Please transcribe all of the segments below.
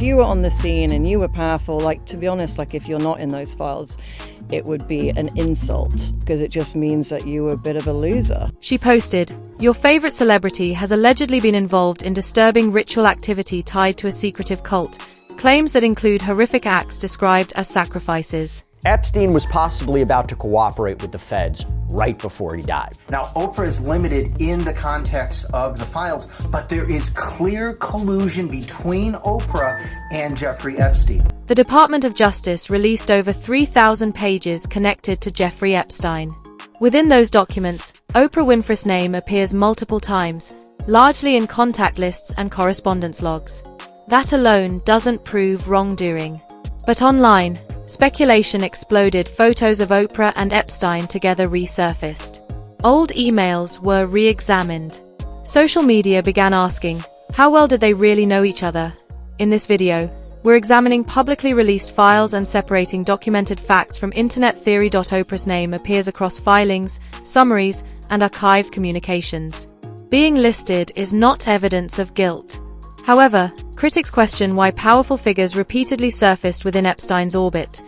you were on the scene and you were powerful, like, to be honest, like, if you're not in those files, it would be an insult, because it just means that you were a bit of a loser. She posted, "Your favorite celebrity has allegedly been involved in disturbing ritual activity tied to a secretive cult, claims that include horrific acts described as sacrifices." Epstein was possibly about to cooperate with the feds right before he died. Now, Oprah is limited in the context of the files, but there is clear collusion between Oprah and Jeffrey Epstein. The Department of Justice released over 3,000 pages connected to Jeffrey Epstein. Within those documents, Oprah Winfrey's name appears multiple times, largely in contact lists and correspondence logs. That alone doesn't prove wrongdoing. But online, speculation exploded. Photos of Oprah and Epstein together resurfaced. Old emails were re-examined. Social media began asking, how well did they really know each other? In this video, we're examining publicly released files and separating documented facts from internet theory. Oprah's name appears across filings, summaries, and archived communications. Being listed is not evidence of guilt. However, critics question why powerful figures repeatedly surfaced within Epstein's orbit.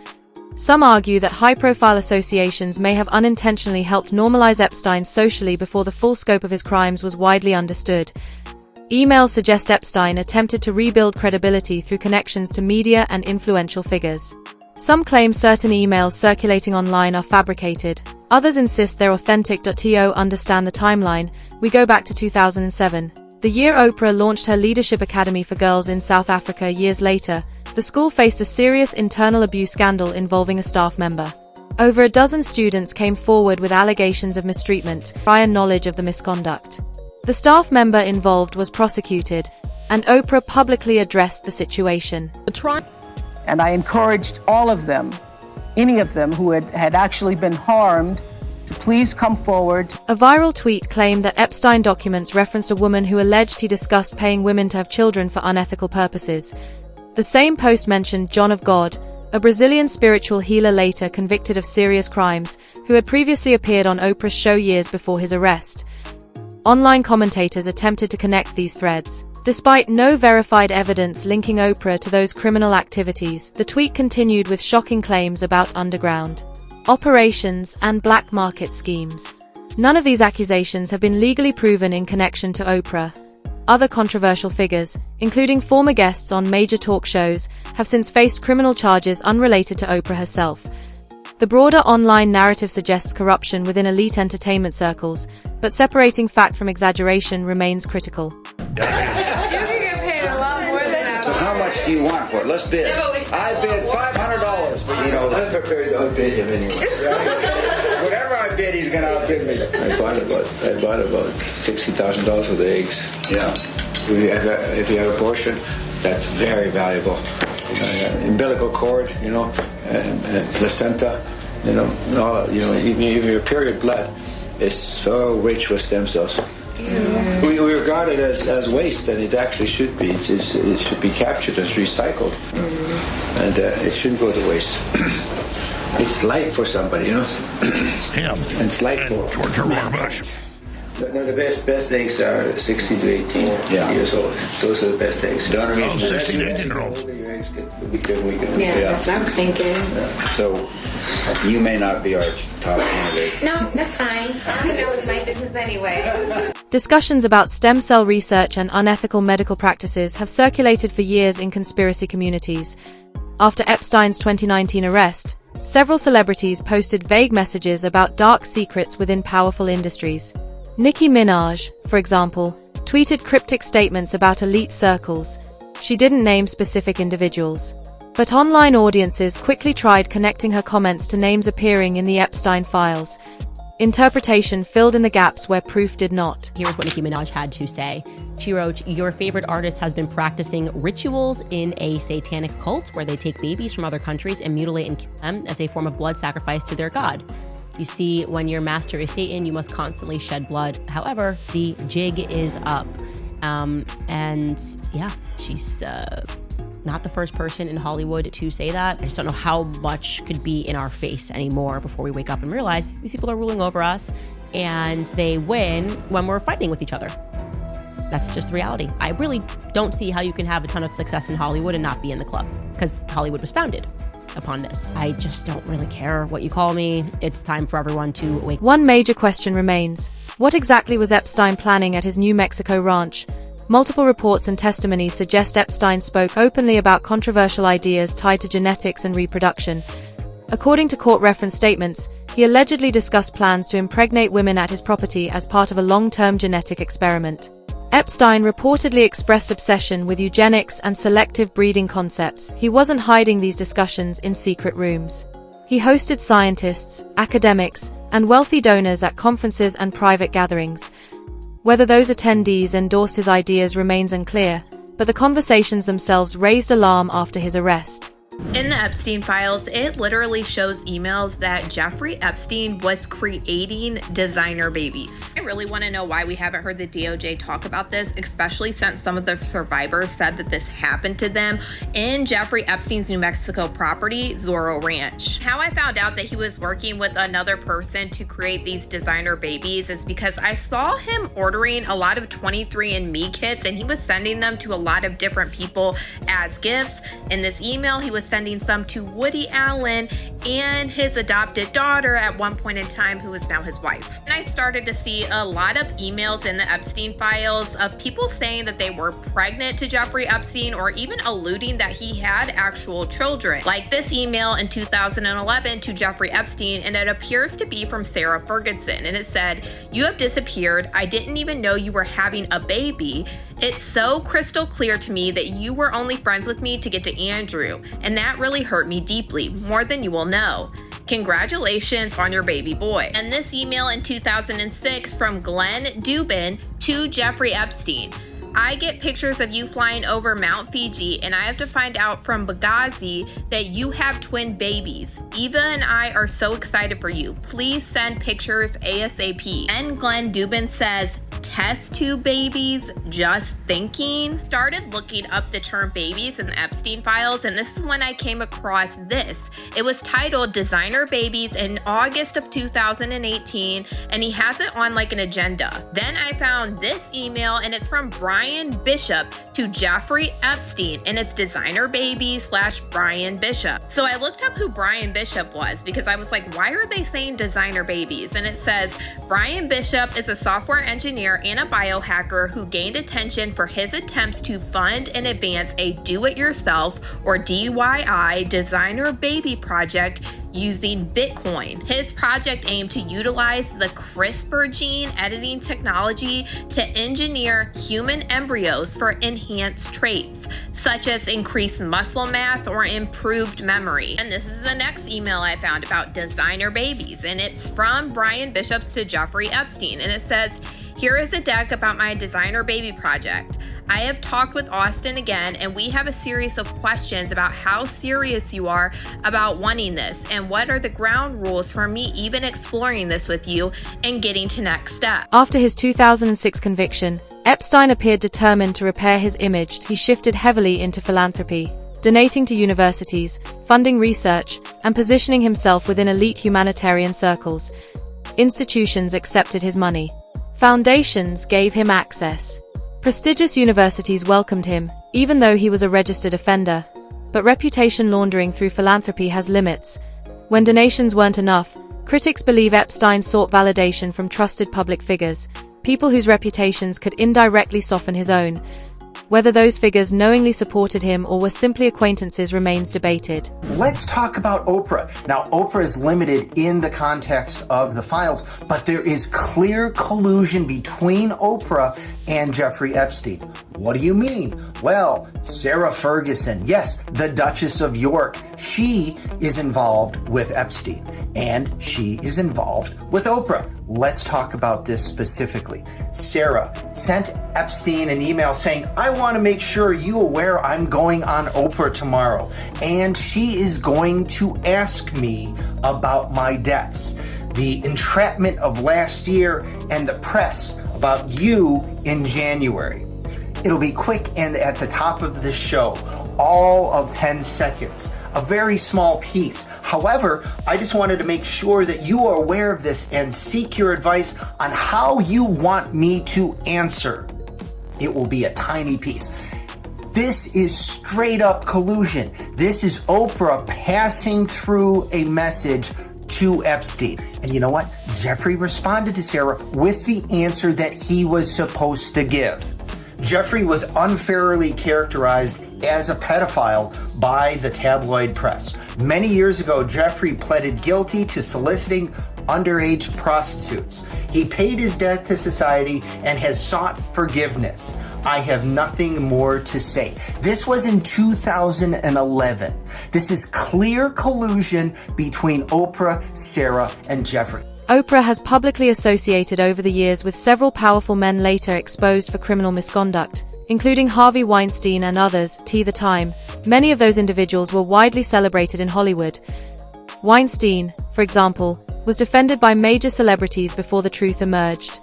Some argue that high-profile associations may have unintentionally helped normalize Epstein socially before the full scope of his crimes was widely understood. Emails suggest Epstein attempted to rebuild credibility through connections to media and influential figures. Some claim certain emails circulating online are fabricated. Others insist they're authentic. To understand the timeline, we go back to 2007. The year Oprah launched her Leadership Academy for Girls in South Africa. Years later, the school faced a serious internal abuse scandal involving a staff member. Over a dozen students came forward with allegations of mistreatment, prior knowledge of the misconduct. The staff member involved was prosecuted, and Oprah publicly addressed the situation. And I encouraged all of them, any of them who had actually been harmed, to please come forward. A viral tweet claimed that Epstein documents referenced a woman who alleged he discussed paying women to have children for unethical purposes. The same post mentioned John of God, a Brazilian spiritual healer later convicted of serious crimes, who had previously appeared on Oprah's show years before his arrest. Online commentators attempted to connect these threads. Despite no verified evidence linking Oprah to those criminal activities, the tweet continued with shocking claims about underground operations and black market schemes. None of these accusations have been legally proven in connection to Oprah. Other controversial figures, including former guests on major talk shows, have since faced criminal charges unrelated to Oprah herself. The broader online narrative suggests corruption within elite entertainment circles, but separating fact from exaggeration remains critical. So how much do you want for it? Let's bid. I bid $500 for you. I'm prepared to outbid him anyway. Whatever I bid, he's going to outbid me. I bought about $60,000 worth of eggs. Yeah. If you have abortion, that's very valuable. Umbilical cord, placenta, even your period blood is so rich with stem cells. Yeah. We regard it as waste, and it actually should be. It should be captured as recycled, and it shouldn't go to waste. It's life for somebody, Him. And it's life for George Bush. No, the best eggs are 60 to 18 years old. Those are the best eggs. 60 to 18 year olds. Your eggs get weaker and weaker. Yeah, that's what I was thinking. Yeah. So you may not be our top candidate. No, that's fine. I know it's my business anyway. Discussions about stem cell research and unethical medical practices have circulated for years in conspiracy communities. After Epstein's 2019 arrest, several celebrities posted vague messages about dark secrets within powerful industries. Nicki Minaj, for example, tweeted cryptic statements about elite circles. She didn't name specific individuals. But online audiences quickly tried connecting her comments to names appearing in the Epstein files. Interpretation filled in the gaps where proof did not. Here's what Nicki Minaj had to say. She wrote, "Your favorite artist has been practicing rituals in a satanic cult where they take babies from other countries and mutilate and kill them as a form of blood sacrifice to their god. You see, when your master is Satan, you must constantly shed blood. However, the jig is up." And yeah, she's not the first person in Hollywood to say that. I just don't know how much could be in our face anymore before we wake up and realize these people are ruling over us, and they win when we're fighting with each other. that's just the reality. I really don't see how you can have a ton of success in Hollywood and not be in the club, because Hollywood was founded upon this. I just don't really care what you call me. It's time for everyone to wake up. One major question remains. What exactly was Epstein planning at his New Mexico ranch? Multiple reports and testimonies suggest Epstein spoke openly about controversial ideas tied to genetics and reproduction. According to court reference statements, he allegedly discussed plans to impregnate women at his property as part of a long-term genetic experiment. Epstein reportedly expressed obsession with eugenics and selective breeding concepts. He wasn't hiding these discussions in secret rooms. He hosted scientists, academics, and wealthy donors at conferences and private gatherings. Whether those attendees endorsed his ideas remains unclear, but the conversations themselves raised alarm after his arrest. In the Epstein files, it literally shows emails that Jeffrey Epstein was creating designer babies. I really want to know why we haven't heard the DOJ talk about this, especially since some of the survivors said that this happened to them in Jeffrey Epstein's New Mexico property, Zorro Ranch. How I found out that he was working with another person to create these designer babies is because I saw him ordering a lot of 23andMe kits, and he was sending them to a lot of different people as gifts. In this email, he was sending some to Woody Allen and his adopted daughter at one point in time, who is now his wife. And I started to see a lot of emails in the Epstein files of people saying that they were pregnant to Jeffrey Epstein, or even alluding that he had actual children. Like this email in 2011 to Jeffrey Epstein, and it appears to be from Sarah Ferguson, and it said, "You have disappeared. I didn't even know you were having a baby. It's so crystal clear to me that you were only friends with me to get to Andrew, and that really hurt me deeply, more than you will know. Congratulations on your baby boy." And this email in 2006 from Glenn Dubin to Jeffrey Epstein. "I get pictures of you flying over Mount Fiji, and I have to find out from Benghazi that you have twin babies. Eva and I are so excited for you. Please send pictures ASAP." And Glenn Dubin says, "Test tube babies, just thinking." Started looking up the term babies in the Epstein files, and this is when I came across this. It was titled "Designer Babies" in August of 2018, and he has it on like an agenda. Then I found this email, and it's from Brian Bishop to Jeffrey Epstein, and it's "Designer Babies / Brian Bishop." So I looked up who Brian Bishop was, because I was like, why are they saying designer babies? And it says, Brian Bishop is a software engineer and a biohacker who gained attention for his attempts to fund and advance a do-it-yourself, or DIY, designer baby project using Bitcoin. His project aimed to utilize the CRISPR gene editing technology to engineer human embryos for enhanced traits, such as increased muscle mass or improved memory. And this is the next email I found about designer babies, and it's from Brian Bishops to Jeffrey Epstein, and it says, "Here is a deck about my designer baby project. I have talked with Austin again, and we have a series of questions about how serious you are about wanting this, and what are the ground rules for me even exploring this with you and getting to next step." After his 2006 conviction, Epstein appeared determined to repair his image. He shifted heavily into philanthropy, donating to universities, funding research, and positioning himself within elite humanitarian circles. Institutions accepted his money. Foundations gave him access. Prestigious universities welcomed him, even though he was a registered offender. But reputation laundering through philanthropy has limits. When donations weren't enough, critics believe Epstein sought validation from trusted public figures, people whose reputations could indirectly soften his own. Whether those figures knowingly supported him or were simply acquaintances remains debated. Let's talk about Oprah. Now, Oprah is limited in the context of the files, but there is clear collusion between Oprah and Jeffrey Epstein. What do you mean? Well, Sarah Ferguson, yes, the Duchess of York, she is involved with Epstein, and she is involved with Oprah. Let's talk about this specifically. Sarah sent Epstein an email saying, "I want to make sure you aware I'm going on Oprah tomorrow, and she is going to ask me about my debts, the entrapment of last year, and the press about you in January." It'll be quick and at the top of the show, all of 10 seconds, a very small piece. However, I just wanted to make sure that you are aware of this and seek your advice on how you want me to answer it will be a tiny piece. This is straight up collusion. This is Oprah passing through a message to Epstein. And you know what? Jeffrey responded to Sarah with the answer that he was supposed to give. Jeffrey was unfairly characterized as a pedophile by the tabloid press. Many years ago, Jeffrey pleaded guilty to soliciting underage prostitutes. He paid his debt to society and has sought forgiveness. I have nothing more to say. This was in 2011. This is clear collusion between Oprah, Sarah, and Jeffrey. Oprah has publicly associated over the years with several powerful men later exposed for criminal misconduct, including Harvey Weinstein and others. The time, many of those individuals were widely celebrated in Hollywood. Weinstein, for example, was defended by major celebrities before the truth emerged.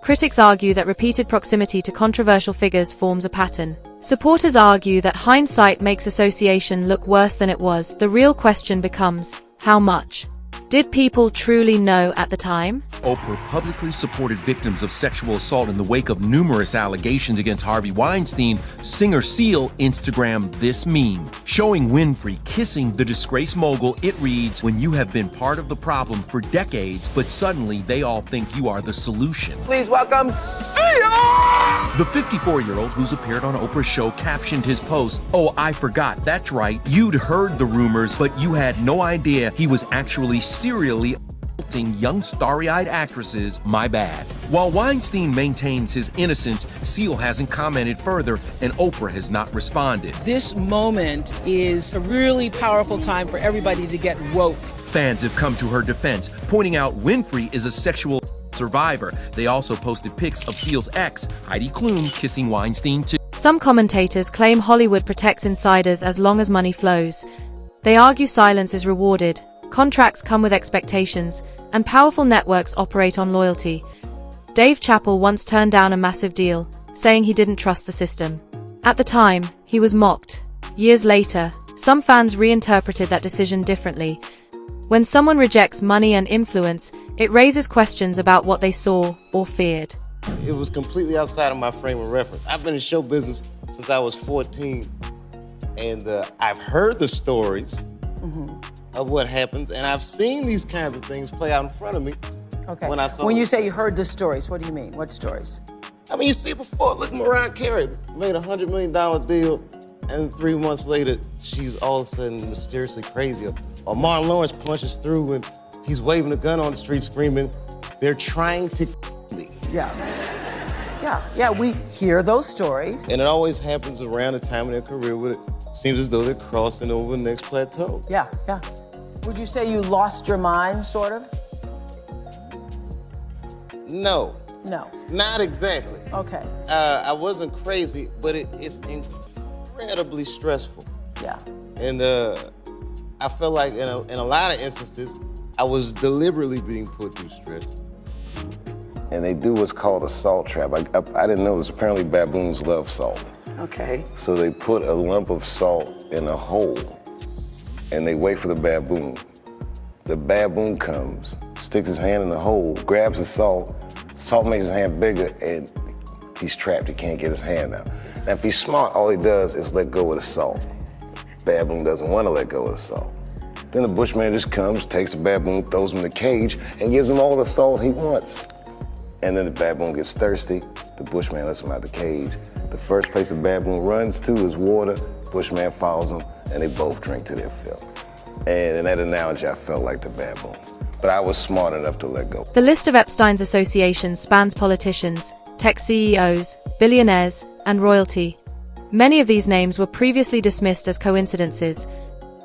Critics argue that repeated proximity to controversial figures forms a pattern. Supporters argue that hindsight makes association look worse than it was. The real question becomes, how much? Did people truly know at the time? Oprah publicly supported victims of sexual assault in the wake of numerous allegations against Harvey Weinstein. Singer Seal Instagrammed this meme, showing Winfrey kissing the disgraced mogul. It reads, "When you have been part of the problem for decades, but suddenly they all think you are the solution." Please welcome Seal! The 54-year-old who's appeared on Oprah's show captioned his post, "Oh, I forgot, that's right. You'd heard the rumors, but you had no idea he was actually serially assaulting young starry-eyed actresses. My bad." While Weinstein maintains his innocence, Seal hasn't commented further, and Oprah has not responded. This moment is a really powerful time for everybody to get woke. Fans have come to her defense, pointing out Winfrey is a sexual survivor. They also posted pics of Seal's ex, Heidi Klum, kissing Weinstein too. Some commentators claim Hollywood protects insiders as long as money flows. They argue silence is rewarded, contracts come with expectations, and powerful networks operate on loyalty. Dave Chappelle once turned down a massive deal, saying he didn't trust the system. At the time, he was mocked. Years later, some fans reinterpreted that decision differently. When someone rejects money and influence, it raises questions about what they saw or feared. It was completely outside of my frame of reference. I've been in show business since I was 14, and I've heard the stories of what happens, and I've seen these kinds of things play out in front of me. Okay. When you say you heard the stories, what do you mean? What stories? I mean, you see before, look, Mariah Carey made a $100 million deal, and 3 months later, she's all of a sudden mysteriously crazy. Or Martin Lawrence punches through and he's waving a gun on the street screaming, "They're trying to me." Yeah, we hear those stories. And it always happens around the time of their career where it seems as though they're crossing over the next plateau. Yeah. Would you say you lost your mind, sort of? No. No. Not exactly. Okay. I wasn't crazy, but it's incredibly stressful. Yeah. And I felt like in a lot of instances, I was deliberately being put through stress. And they do what's called a salt trap. I didn't know this. Apparently baboons love salt. Okay. So they put a lump of salt in a hole and they wait for the baboon. The baboon comes, sticks his hand in the hole, grabs the salt makes his hand bigger, and he's trapped. He can't get his hand out. Now, if he's smart, all he does is let go of the salt. Baboon doesn't want to let go of the salt. Then the bushman just comes, takes the baboon, throws him in the cage, and gives him all the salt he wants. And then the baboon gets thirsty. The bushman lets him out the cage. The first place the baboon runs to is water. Bushman follows him, and they both drink to their fill. And in that analogy, I felt like the baboon. But I was smart enough to let go. The list of Epstein's associations spans politicians, tech CEOs, billionaires, and royalty. Many of these names were previously dismissed as coincidences.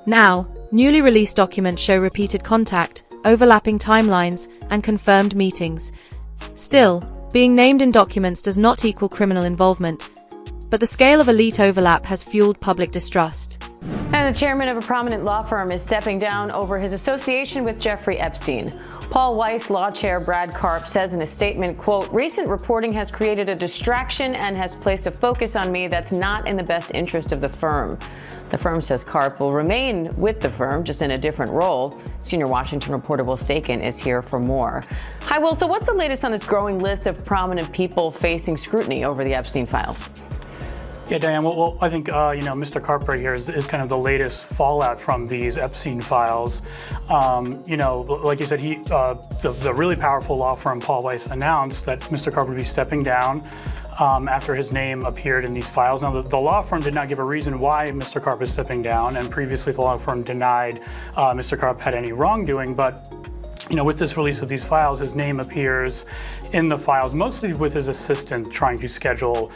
Now, newly released documents show repeated contact, overlapping timelines, and confirmed meetings. Still, being named in documents does not equal criminal involvement. but the scale of elite overlap has fueled public distrust. And the chairman of a prominent law firm is stepping down over his association with Jeffrey Epstein. Paul Weiss law chair Brad Karp says in a statement, quote, "Recent reporting has created a distraction and has placed a focus on me that's not in the best interest of the firm." The firm says Karp will remain with the firm, just in a different role. Senior Washington reporter Will Staken is here for more. Hi, Will. So what's the latest on this growing list of prominent people facing scrutiny over the Epstein files? Yeah, Diane, well I think, Mr. Karp right here is kind of the latest fallout from these Epstein files. Like you said, the really powerful law firm Paul Weiss announced that Mr. Karp would be stepping down after his name appeared in these files. Now, the law firm did not give a reason why Mr. Karp is stepping down, and previously the law firm denied Mr. Karp had any wrongdoing, but with this release of these files, his name appears in the files, mostly with his assistant trying to schedule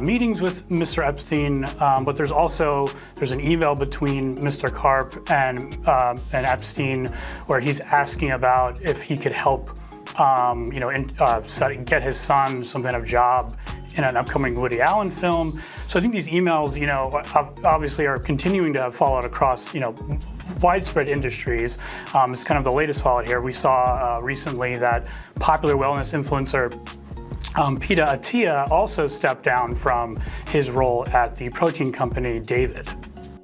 meetings with Mr. Epstein. But there's an email between Mr. Karp and Epstein where he's asking about if he could help, get his son some kind of job in an upcoming Woody Allen film. So I think these emails, obviously are continuing to have fallout across, widespread industries. It's kind of the latest fallout here. We saw recently that popular wellness influencer Peta Attia also stepped down from his role at the protein company David.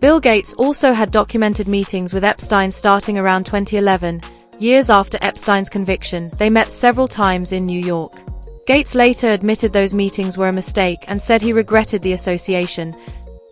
Bill Gates also had documented meetings with Epstein starting around 2011. Years after Epstein's conviction, they met several times in New York. Gates later admitted those meetings were a mistake and said he regretted the association.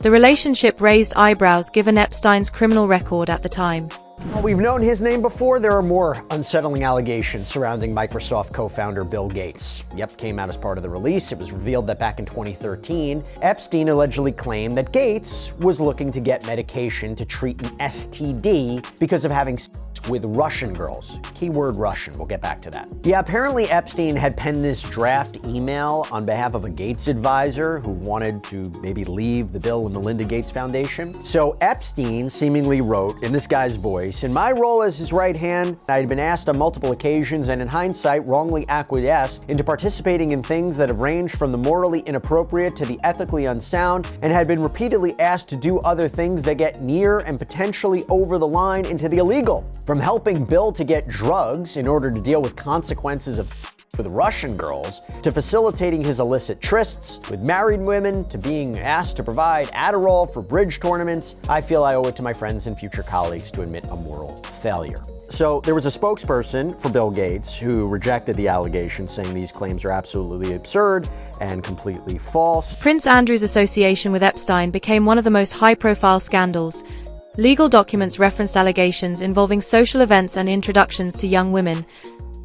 The relationship raised eyebrows given Epstein's criminal record at the time. Well, we've known his name before. There are more unsettling allegations surrounding Microsoft co-founder Bill Gates. Yep, came out as part of the release. It was revealed that back in 2013, Epstein allegedly claimed that Gates was looking to get medication to treat an STD because of having sex with Russian girls. Keyword Russian, we'll get back to that. Yeah, apparently Epstein had penned this draft email on behalf of a Gates advisor who wanted to maybe leave the Bill and Melinda Gates Foundation. So Epstein seemingly wrote in this guy's voice, "In my role as his right hand, I had been asked on multiple occasions and in hindsight wrongly acquiesced into participating in things that have ranged from the morally inappropriate to the ethically unsound, and had been repeatedly asked to do other things that get near and potentially over the line into the illegal. From helping Bill to get drugs in order to deal with consequences of with Russian girls, to facilitating his illicit trysts with married women, to being asked to provide Adderall for bridge tournaments, I feel I owe it to my friends and future colleagues to admit a moral failure." So there was a spokesperson for Bill Gates who rejected the allegations, saying these claims are absolutely absurd and completely false. Prince Andrew's association with Epstein became one of the most high-profile scandals. Legal documents referenced allegations involving social events and introductions to young women.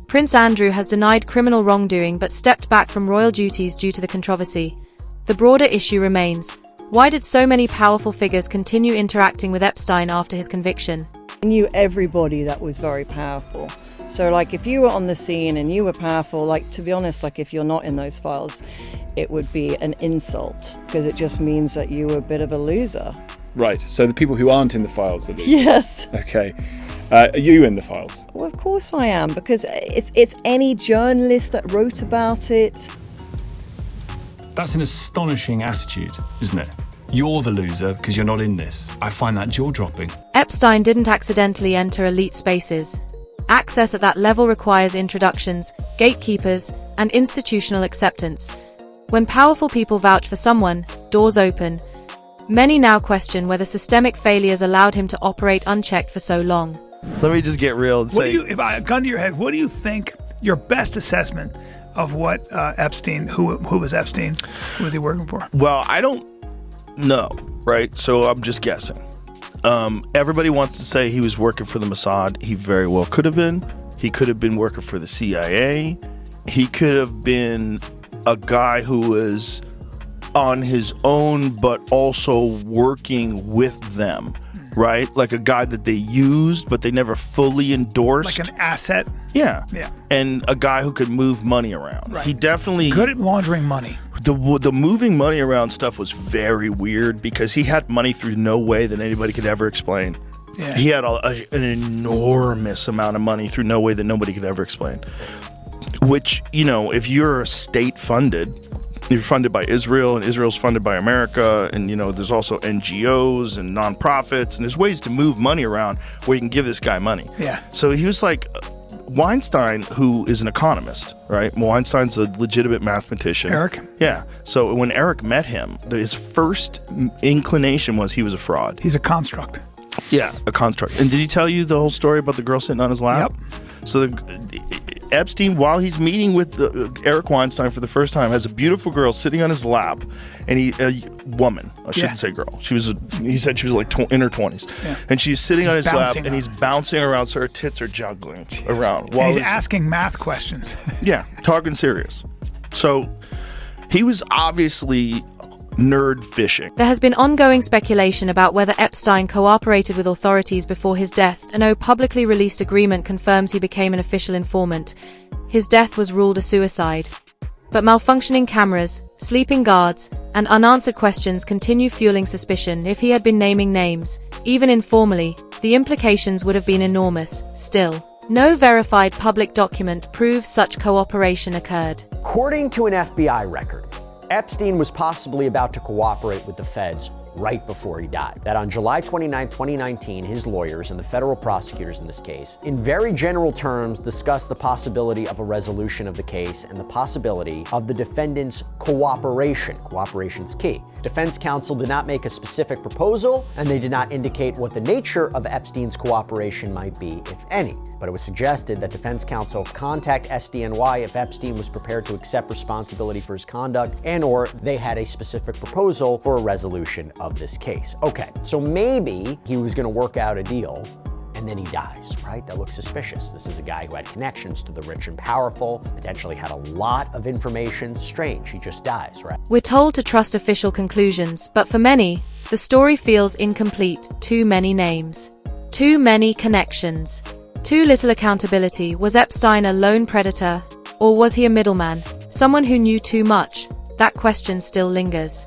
Prince Andrew has denied criminal wrongdoing but stepped back from royal duties due to the controversy. The broader issue remains: why did so many powerful figures continue interacting with Epstein after his conviction? I knew everybody that was very powerful. So if you were on the scene and you were powerful, to be honest, if you're not in those files, it would be an insult because it just means that you were a bit of a loser. Right, so the people who aren't in the files are losers? Yes. Okay. Are you in the files? Well, of course I am, because it's any journalist that wrote about it. That's an astonishing attitude, isn't it? You're the loser because you're not in this. I find that jaw-dropping. Epstein didn't accidentally enter elite spaces. Access at that level requires introductions, gatekeepers, and institutional acceptance. When powerful people vouch for someone, doors open. Many now question whether systemic failures allowed him to operate unchecked for so long. Let me just get real and say, if I gun to your head, what do you think your best assessment of what Epstein, who was Epstein, who was he working for? Well, I don't know, right? So I'm just guessing. Everybody wants to say he was working for the Mossad. He very well could have been. He could have been working for the CIA. He could have been a guy who was on his own, but also working with them, right? Like a guy that they used, but they never fully endorsed. Like an asset? Yeah. Yeah. And a guy who could move money around. Right. He definitely... Good at laundering money. The moving money around stuff was very weird because he had money through no way that anybody could ever explain. Yeah. He had an enormous amount of money through no way that nobody could ever explain. Which, if you're state funded, You're funded by Israel, and Israel's funded by America, and there's also NGOs and nonprofits, and there's ways to move money around where you can give this guy money. Yeah. So he was like Weinstein, who is an economist, right? Weinstein's a legitimate mathematician. Eric? Yeah. So when Eric met him, his first inclination was he was a fraud. He's a construct. Yeah, a construct. And did he tell you the whole story about the girl sitting on his lap? Yep. So Epstein, while he's meeting with Eric Weinstein for the first time, has a beautiful girl sitting on his lap, and a woman. I shouldn't say girl. He said she was like in her 20s, and she's sitting on his lap, and he's bouncing around, so her tits are juggling around. While he's asking math questions. Yeah, talking serious. So he was obviously nerd fishing. There has been ongoing speculation about whether Epstein cooperated with authorities before his death. No publicly released agreement confirms he became an official informant. His death was ruled a suicide. But malfunctioning cameras, sleeping guards, and unanswered questions continue fueling suspicion. If he had been naming names, even informally, the implications would have been enormous. Still, no verified public document proves such cooperation occurred. According to an FBI record, Epstein was possibly about to cooperate with the feds right before he died. That on July 29, 2019, his lawyers and the federal prosecutors in this case, in very general terms, discussed the possibility of a resolution of the case and the possibility of the defendant's cooperation. Cooperation's key. Defense counsel did not make a specific proposal, and they did not indicate what the nature of Epstein's cooperation might be, if any. But it was suggested that defense counsel contact SDNY if Epstein was prepared to accept responsibility for his conduct and/or they had a specific proposal for a resolution of this case. Okay, so maybe he was going to work out a deal and then he dies, right? That looks suspicious. This is a guy who had connections to the rich and powerful, potentially had a lot of information. Strange, he just dies, right? We're told to trust official conclusions, but for many, the story feels incomplete. Too many names. Too many connections. Too little accountability. Was Epstein a lone predator? Or was he a middleman? Someone who knew too much? That question still lingers.